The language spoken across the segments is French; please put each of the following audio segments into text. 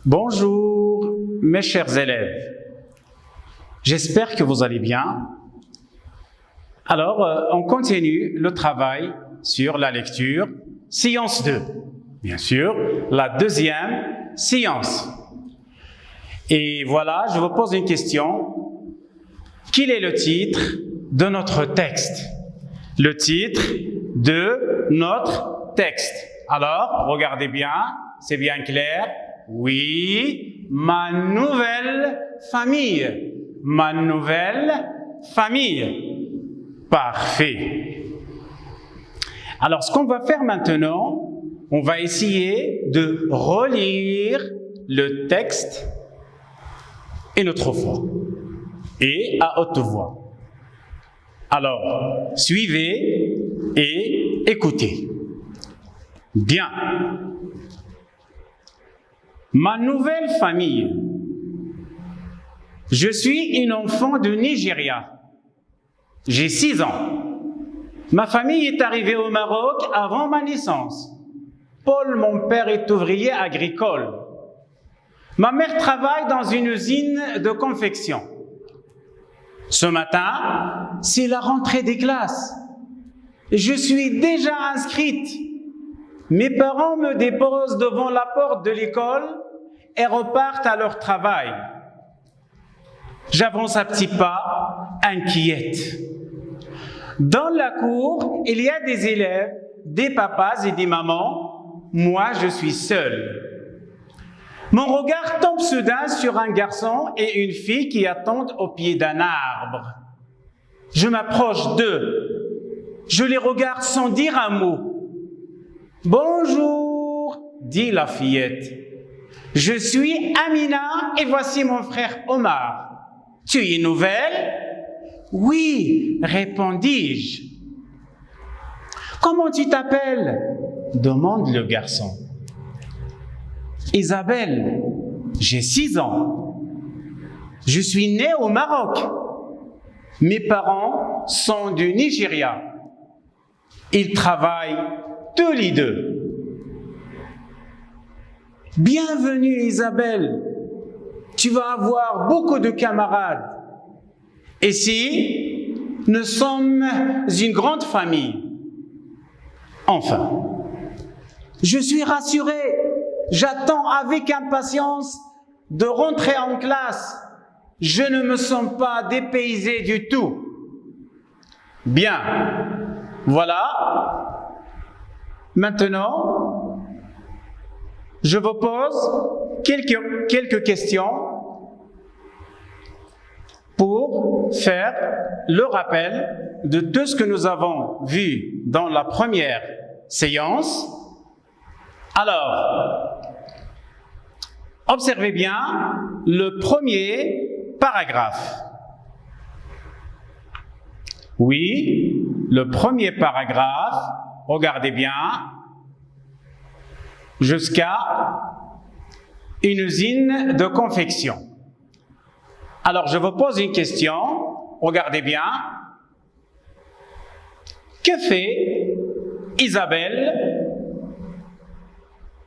Bonjour mes chers élèves, j'espère que vous allez bien. Alors, on continue le travail sur la lecture, séance 2, bien sûr, la deuxième séance. Et voilà, je vous pose une question. Quel est le titre de notre texte? Le titre de notre texte. Alors, regardez bien, c'est bien clair. Oui, ma nouvelle famille. Ma nouvelle famille. Parfait. Alors, ce qu'on va faire maintenant, on va essayer de relire le texte une autre fois et à haute voix. Alors, suivez et écoutez. Bien. Ma nouvelle famille. Je suis une enfant du Nigeria. J'ai 6 ans. Ma famille est arrivée au Maroc avant ma naissance. Paul, mon père, est ouvrier agricole. Ma mère travaille dans une usine de confection. Ce matin, c'est la rentrée des classes. Je suis déjà inscrite. Mes parents me déposent devant la porte de l'école et repartent à leur travail. J'avance à petits pas, inquiète. Dans la cour, il y a des élèves, des papas et des mamans. Moi, je suis seule. Mon regard tombe soudain sur un garçon et une fille qui attendent au pied d'un arbre. Je m'approche d'eux. Je les regarde sans dire un mot. « Bonjour » dit la fillette. « Je suis Amina et voici mon frère Omar. Tu es nouvelle ?»« Oui, répondis-je. »« Comment tu t'appelles » demande le garçon. « Isabelle, j'ai 6 ans. Je suis née au Maroc. Mes parents sont du Nigeria. Ils travaillent tous les deux. Bienvenue Isabelle, tu vas avoir beaucoup de camarades. Ici, nous sommes une grande famille. Enfin, je suis rassurée, j'attends avec impatience de rentrer en classe. Je ne me sens pas dépaysée du tout. Bien, voilà. Maintenant, je vous pose quelques questions pour faire le rappel de tout ce que nous avons vu dans la première séance. Alors, observez bien le premier paragraphe. Oui, le premier paragraphe. Regardez bien, jusqu'à une usine de confection. Alors, je vous pose une question, regardez bien. Que fait Isabelle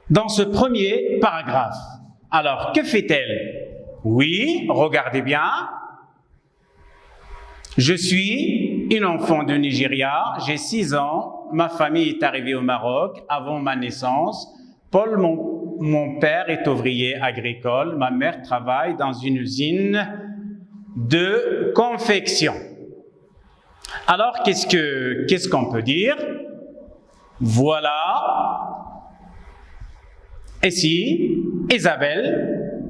dans ce premier paragraphe? Alors, que fait-elle? Oui, regardez bien. Je suis une enfant du Nigeria, j'ai 6 ans, ma famille est arrivée au Maroc avant ma naissance. Paul, mon père, est ouvrier agricole, ma mère travaille dans une usine de confection. Alors, qu'est-ce qu'on peut dire? Voilà. Ici, Isabelle,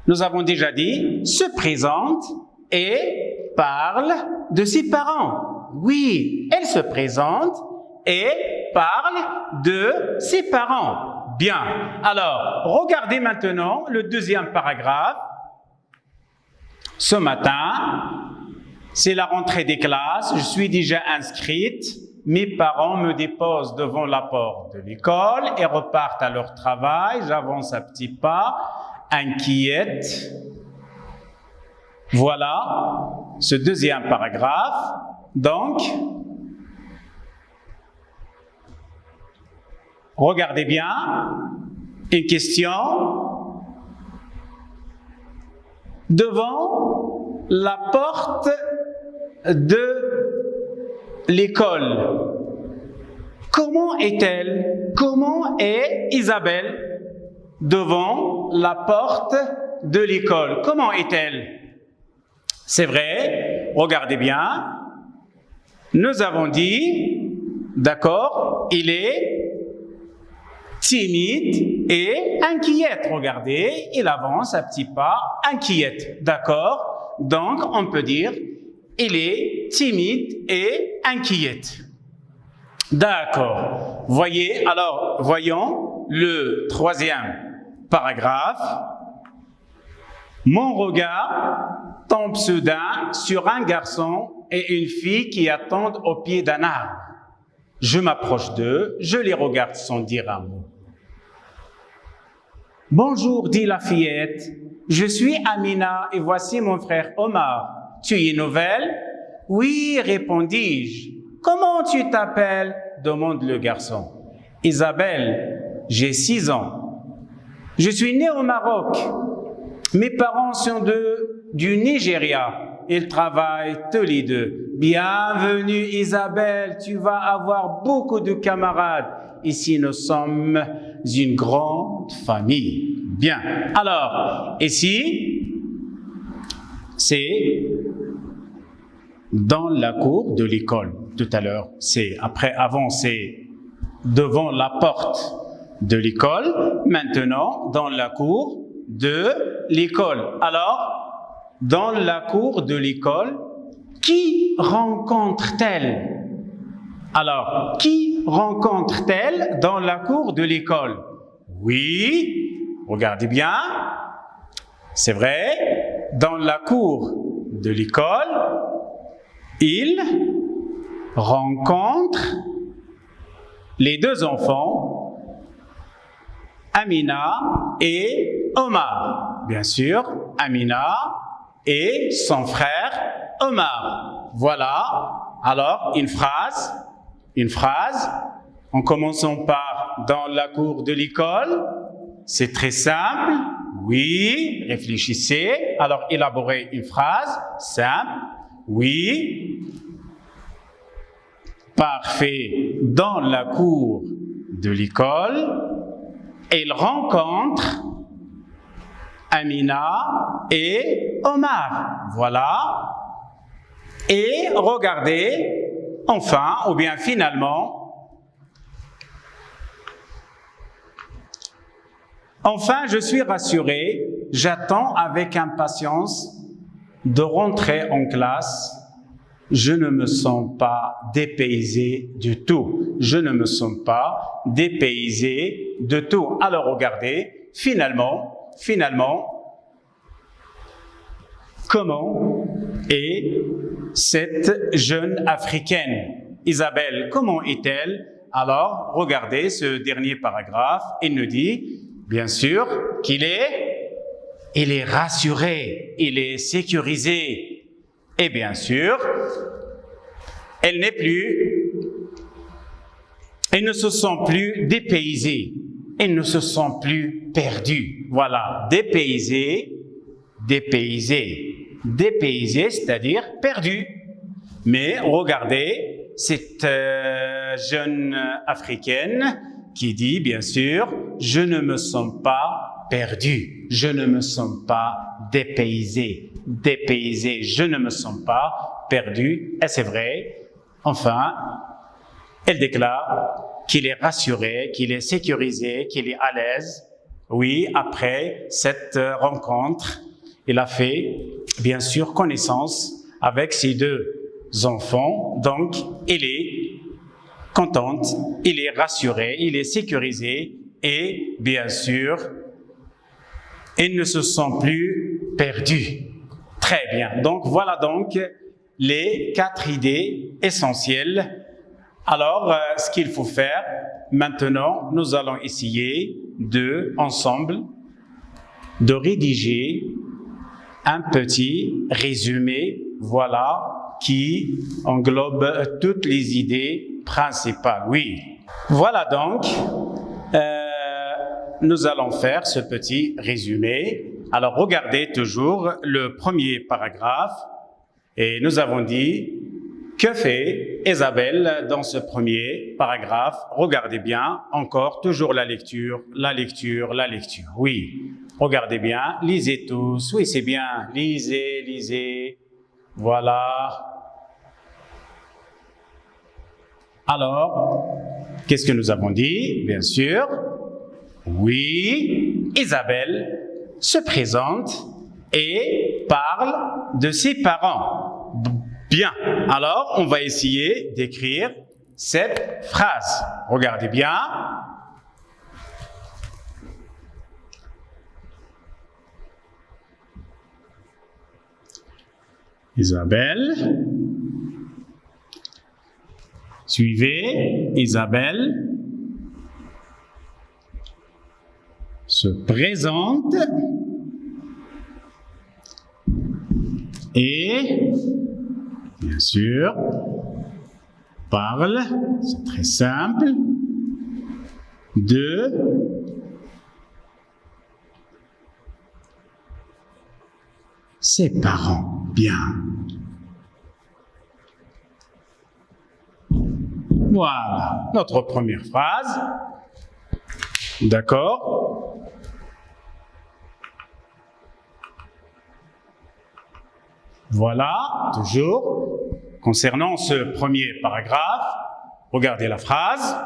nous avons déjà dit, se présente et parle de ses parents. Oui, elle se présente et parle de ses parents. Bien. Alors, regardez maintenant le deuxième paragraphe. Ce matin, c'est la rentrée des classes. Je suis déjà inscrite. Mes parents me déposent devant la porte de l'école et repartent à leur travail. J'avance à petits pas, inquiète. Voilà ce deuxième paragraphe. Donc, regardez bien, une question. devant la porte de l'école. Comment est-elle? Comment est Isabelle devant la porte de l'école? Comment est-elle? C'est vrai, regardez bien. Nous avons dit, d'accord, il est timide et inquiète. Regardez, il avance à petits pas, inquiète. D'accord? Donc, on peut dire, il est timide et inquiète. D'accord. Voyez, alors, voyons le troisième paragraphe. Mon regard tombe soudain sur un garçon et une fille qui attendent au pied d'un arbre. Je m'approche d'eux, je les regarde sans dire un mot. Bonjour, dit la fillette, je suis Amina et voici mon frère Omar. Tu es nouvelle? Oui, répondis-je. Comment tu t'appelles? Demande le garçon. Isabelle, j'ai 6 ans. Je suis née au Maroc. Mes parents sont du Nigeria. Ils travaillent tous les deux. Bienvenue Isabelle, tu vas avoir beaucoup de camarades. Ici, nous sommes une grande famille. Bien. Alors, ici, c'est dans la cour de l'école. Tout à l'heure, avant, c'est devant la porte de l'école. Maintenant, dans la cour de l'école. Alors, dans la cour de l'école, qui rencontre-t-elle? Alors, qui rencontre-t-elle dans la cour de l'école? Oui, regardez bien, c'est vrai, dans la cour de l'école, il rencontre les 2 enfants, Amina et Omar. Bien sûr, Amina et son frère Omar. Voilà, alors une phrase, en commençant par dans la cour de l'école, c'est très simple, oui, réfléchissez, alors élaborez une phrase simple, oui, parfait, dans la cour de l'école, il rencontre Amina et Omar, voilà, et regardez, enfin, ou bien finalement, enfin, je suis rassuré, j'attends avec impatience de rentrer en classe. Je ne me sens pas dépaysé du tout. Je ne me sens pas dépaysé de tout. Alors, regardez, finalement, comment est cette jeune Africaine, Isabelle, comment est-elle? Alors, regardez ce dernier paragraphe, il nous dit, bien sûr, il est rassuré, il est sécurisé. Et bien sûr, elle ne se sent plus dépaysée, elle ne se sent plus perdue. Voilà, dépaysée, c'est-à-dire perdue. Mais regardez, cette jeune Africaine qui dit, bien sûr, je ne me sens pas perdue, je ne me sens pas dépaysée, je ne me sens pas perdue. Et c'est vrai, enfin, elle déclare qu'il est rassuré, qu'il est sécurisé, qu'il est à l'aise. Oui, après cette rencontre, il a fait, bien sûr, connaissance avec ses 2 enfants. Donc, il est contente, il est rassuré, il est sécurisé et, bien sûr, il ne se sent plus perdu. Très bien. Donc, voilà donc les 4 idées essentielles. Alors, ce qu'il faut faire, maintenant, nous allons essayer ensemble, de rédiger un petit résumé, voilà, qui englobe toutes les idées principales. Oui. Voilà donc, nous allons faire ce petit résumé. Alors, regardez toujours le premier paragraphe. Et nous avons dit, que fait Isabelle dans ce premier paragraphe? Regardez bien, encore, toujours la lecture, la lecture, la lecture. Oui, regardez bien, lisez tous. Oui, c'est bien, lisez, lisez. Voilà. Alors, qu'est-ce que nous avons dit? Bien sûr, oui, Isabelle se présente et parle de ses parents. Bien, alors on va essayer d'écrire cette phrase. Regardez bien. Isabelle. Suivez, Isabelle se présente et, bien sûr, parle, c'est très simple, de ses parents. Bien. Voilà, notre première phrase. D'accord? Voilà, toujours. Concernant ce premier paragraphe, regardez la phrase.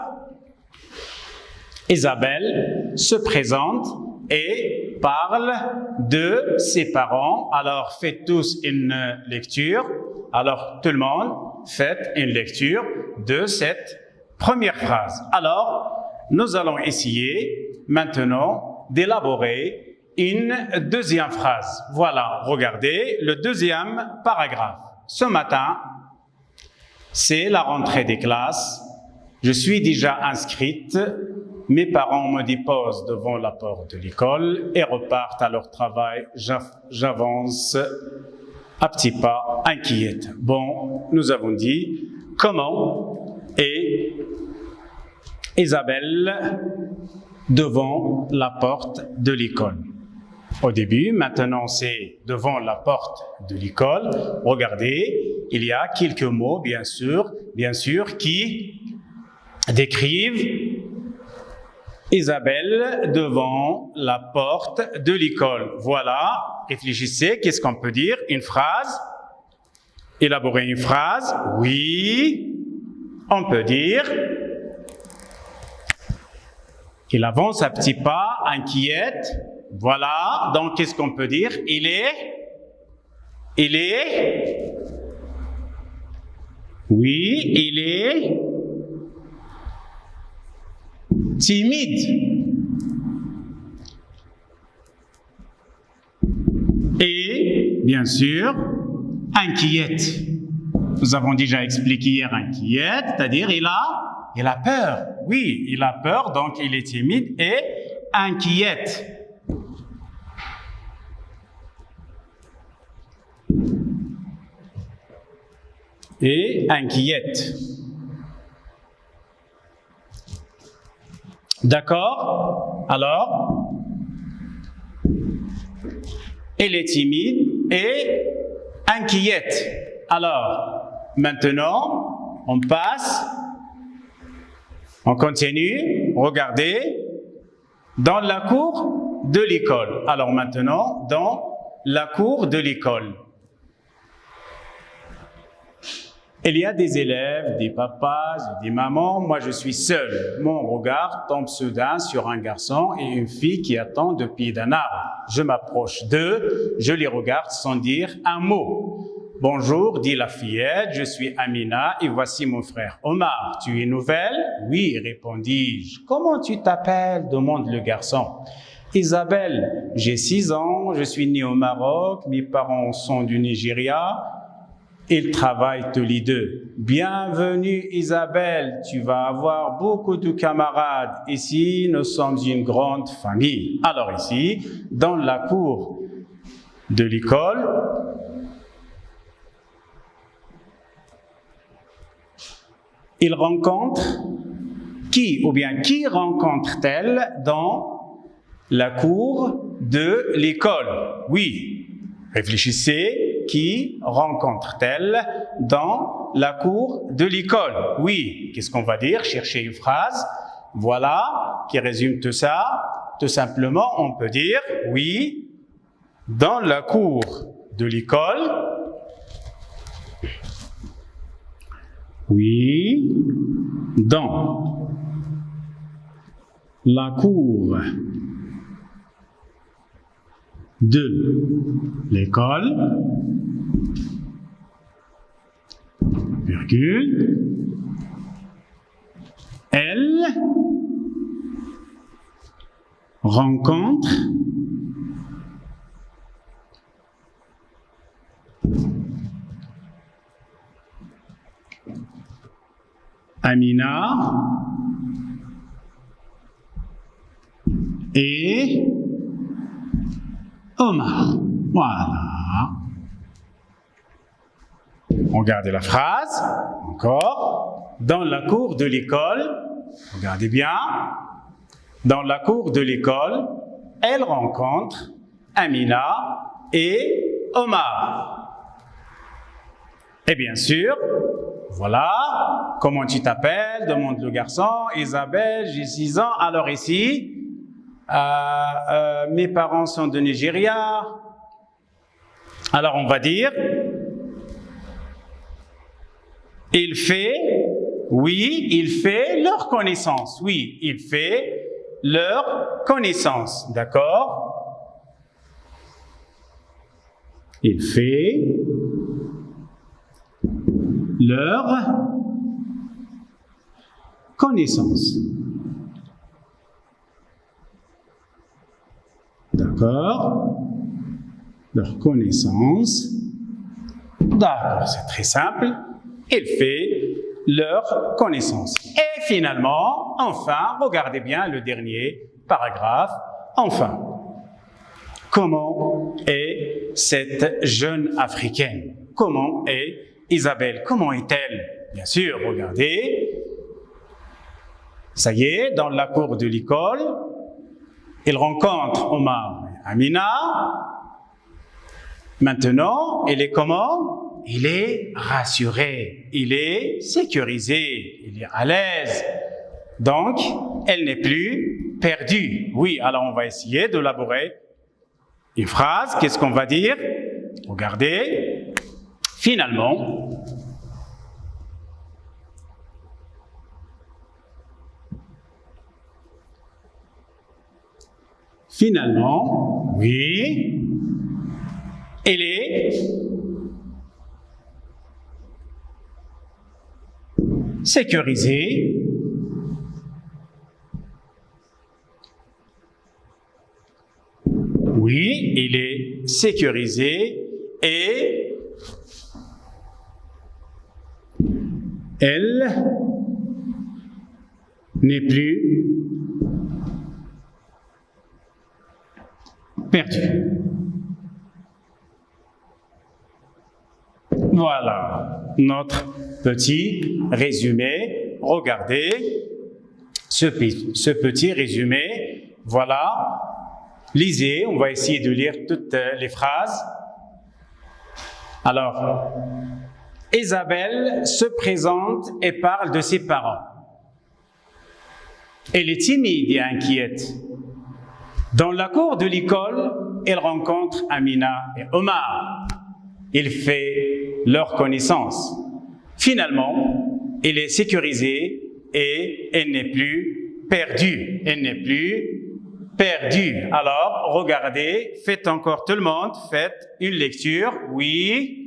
Isabelle se présente et parle de ses parents. Alors, faites tous une lecture. Alors, tout le monde, faites une lecture de cette première phrase. Alors, nous allons essayer maintenant d'élaborer une deuxième phrase. Voilà, regardez le deuxième paragraphe. Ce matin, c'est la rentrée des classes. Je suis déjà inscrite. Mes parents me déposent devant la porte de l'école et repartent à leur travail. J'avance à petits pas, inquiète. Bon, nous avons dit comment est Isabelle devant la porte de l'école. Au début, maintenant c'est devant la porte de l'école. Regardez, il y a quelques mots, bien sûr, qui décrivent Isabelle devant la porte de l'école. Voilà, réfléchissez, qu'est-ce qu'on peut dire? Une phrase, élaborer une phrase, oui, on peut dire, il avance à petits pas, inquiète, voilà, donc qu'est-ce qu'on peut dire? Il est timide. Et, bien sûr, inquiète. Nous avons déjà expliqué hier inquiète, c'est-à-dire il a peur. Oui, il a peur, donc il est timide et inquiète. Et inquiète. D'accord? Alors, elle est timide et inquiète. Alors, maintenant, on passe, on continue, regardez, dans la cour de l'école. Alors maintenant, dans la cour de l'école. Il y a des élèves, des papas, des mamans. Moi, je suis seul. Mon regard tombe soudain sur un garçon et une fille qui attendent de pied d'un arbre. Je m'approche d'eux, je les regarde sans dire un mot. Bonjour, dit la fillette, je suis Amina et voici mon frère Omar. Tu es nouvelle? Oui, répondis-je. Comment tu t'appelles? Demande le garçon. Isabelle, j'ai 6 ans, je suis née au Maroc, mes parents sont du Nigeria. Ils travaillent tous les deux. Bienvenue Isabelle, tu vas avoir beaucoup de camarades. Ici, nous sommes une grande famille. Alors ici, dans la cour de l'école, il rencontre qui rencontre-t-elle dans la cour de l'école. Oui, réfléchissez, qui rencontre-t-elle dans la cour de l'école? Oui, qu'est-ce qu'on va dire? Cherchez une phrase, voilà, qui résume tout ça. Tout simplement, on peut dire, oui, dans la cour de l'école. Oui, dans la cour de l'école, virgule, elle rencontre Amina et Omar. Voilà. Regardez la phrase, encore. Dans la cour de l'école, regardez bien, dans la cour de l'école, elle rencontre Amina et Omar. Et bien sûr, voilà, comment tu t'appelles? Demande le garçon. Isabelle, j'ai 6 ans. Alors ici, mes parents sont de Nigeria. Alors on va dire, il fait, oui, il fait leur connaissance. Oui, il fait leur connaissance. D'accord? Il fait leur connaissance. D'accord? Leur connaissance. D'accord, c'est très simple. Il fait leur connaissance. Et finalement, enfin, regardez bien le dernier paragraphe. Enfin, comment est cette jeune Africaine? Comment est Isabelle? Comment est-elle? Bien sûr, regardez. Ça y est, dans la cour de l'école, il rencontre Omar et Amina. Maintenant, il est comment? Il est rassuré, il est sécurisé, il est à l'aise. Donc, elle n'est plus perdue. Oui, alors on va essayer d'élaborer une phrase. Qu'est-ce qu'on va dire? Regardez. Finalement, oui, elle est sécurisée. Oui, il est sécurisé et elle n'est plus perdue. Voilà notre petit résumé. Regardez ce petit résumé. Voilà. Lisez, on va essayer de lire toutes les phrases. Alors, Isabelle se présente et parle de ses parents. Elle est timide et inquiète. Dans la cour de l'école, elle rencontre Amina et Omar. Il fait leur connaissance. Finalement, elle est sécurisée et elle n'est plus perdue. Elle n'est plus perdue. Alors, regardez, faites encore tout le monde, faites une lecture. Oui.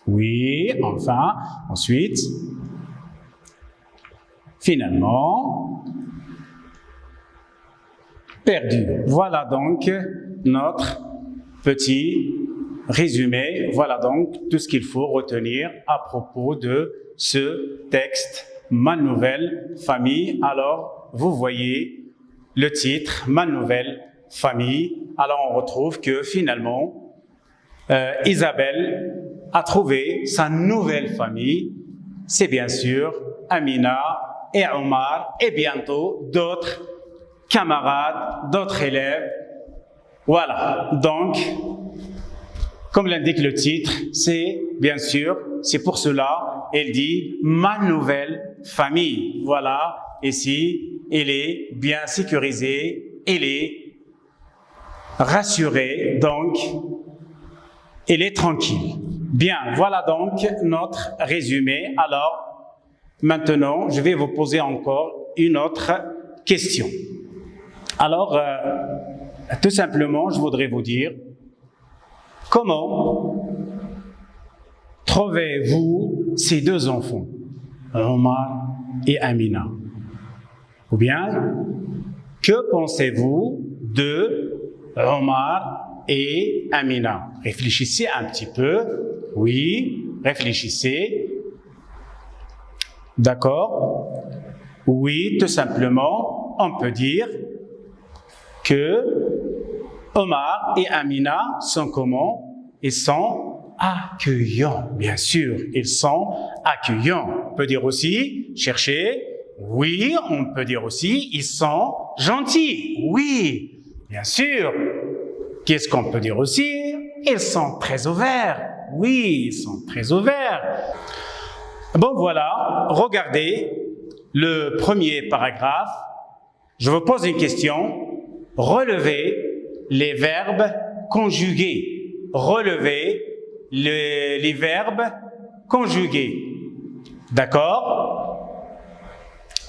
Oui, enfin, ensuite, finalement, perdu. Voilà donc notre petit résumé. Voilà donc tout ce qu'il faut retenir à propos de ce texte, Ma nouvelle famille. Alors, vous voyez le titre, Ma nouvelle famille. Alors, on retrouve que finalement, Isabelle a trouvé sa nouvelle famille. C'est bien sûr Amina et Omar et bientôt d'autres camarades, d'autres élèves. Voilà, donc, comme l'indique le titre, c'est bien sûr, c'est pour cela, elle dit « ma nouvelle famille ». Voilà, ici, elle est bien sécurisée, elle est rassurée, donc, elle est tranquille. Bien, voilà donc notre résumé. Alors, maintenant, je vais vous poser encore une autre question. Alors, tout simplement, je voudrais vous dire, comment trouvez-vous ces deux enfants, Omar et Amina? Ou bien, que pensez-vous de Omar et Amina? Réfléchissez un petit peu. Oui, réfléchissez. D'accord? Oui, tout simplement, on peut dire que Omar et Amina sont comment? Ils sont accueillants, bien sûr, ils sont accueillants. On peut dire aussi, cherchez, oui, on peut dire aussi, ils sont gentils, oui, bien sûr. Qu'est-ce qu'on peut dire aussi? Ils sont très ouverts, oui, ils sont très ouverts. Bon, voilà, regardez le premier paragraphe. Je vous pose une question. Relevez les verbes conjugués. Relevez les verbes conjugués. D'accord?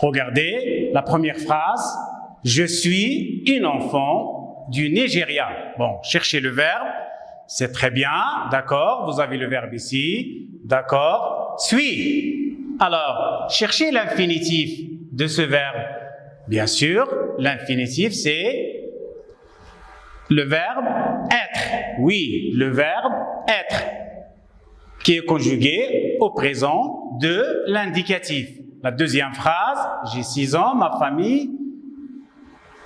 Regardez la première phrase. Je suis une enfant du Nigeria. Bon, cherchez le verbe. C'est très bien. D'accord? Vous avez le verbe ici. D'accord? Suis. Alors, cherchez l'infinitif de ce verbe. Bien sûr, l'infinitif, c'est le verbe être. Oui, le verbe être, qui est conjugué au présent de l'indicatif. La deuxième phrase, j'ai 6 ans, ma famille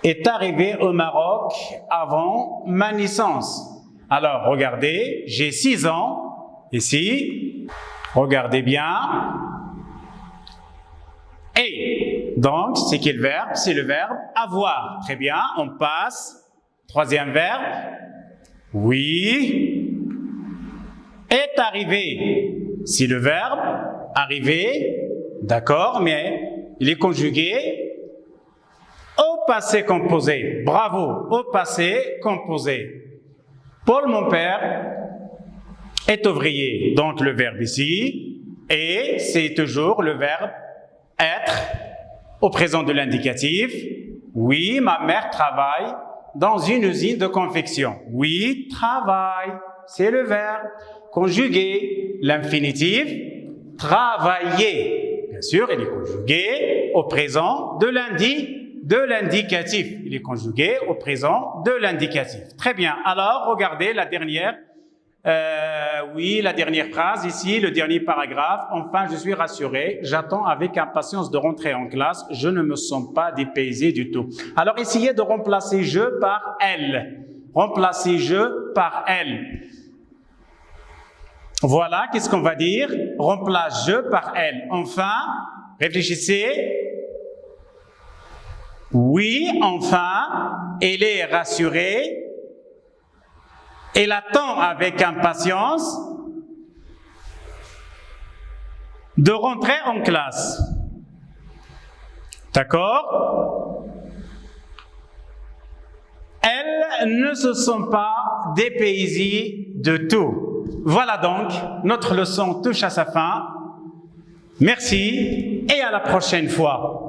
est arrivée au Maroc avant ma naissance. Alors, regardez, j'ai 6 ans, ici, regardez bien. Et, donc, c'est quel verbe? C'est le verbe avoir. Très bien, on passe. Troisième verbe, oui, est arrivé. C'est le verbe arriver, d'accord, mais il est conjugué au passé composé. Bravo, au passé composé. Paul, mon père, est ouvrier. Donc le verbe ici, et c'est toujours le verbe être au présent de l'indicatif. Oui, ma mère travaille dans une usine de confection. Oui, travaille, c'est le verbe conjugué. L'infinitif, travailler. Bien sûr, il est conjugué au présent de l'indicatif. Il est conjugué au présent de l'indicatif. Très bien. Alors, regardez la dernière. Oui, la dernière phrase ici, le dernier paragraphe. Enfin, je suis rassuré. J'attends avec impatience de rentrer en classe. Je ne me sens pas dépaysé du tout. Alors, essayez de remplacer je par elle. Remplacer je par elle. Voilà, qu'est-ce qu'on va dire? Remplace je par elle. Enfin, réfléchissez. Oui, enfin, elle est rassurée. Elle attend avec impatience de rentrer en classe. D'accord? Elles ne se sont pas dépaysées de tout. Voilà donc, notre leçon touche à sa fin. Merci et à la prochaine fois.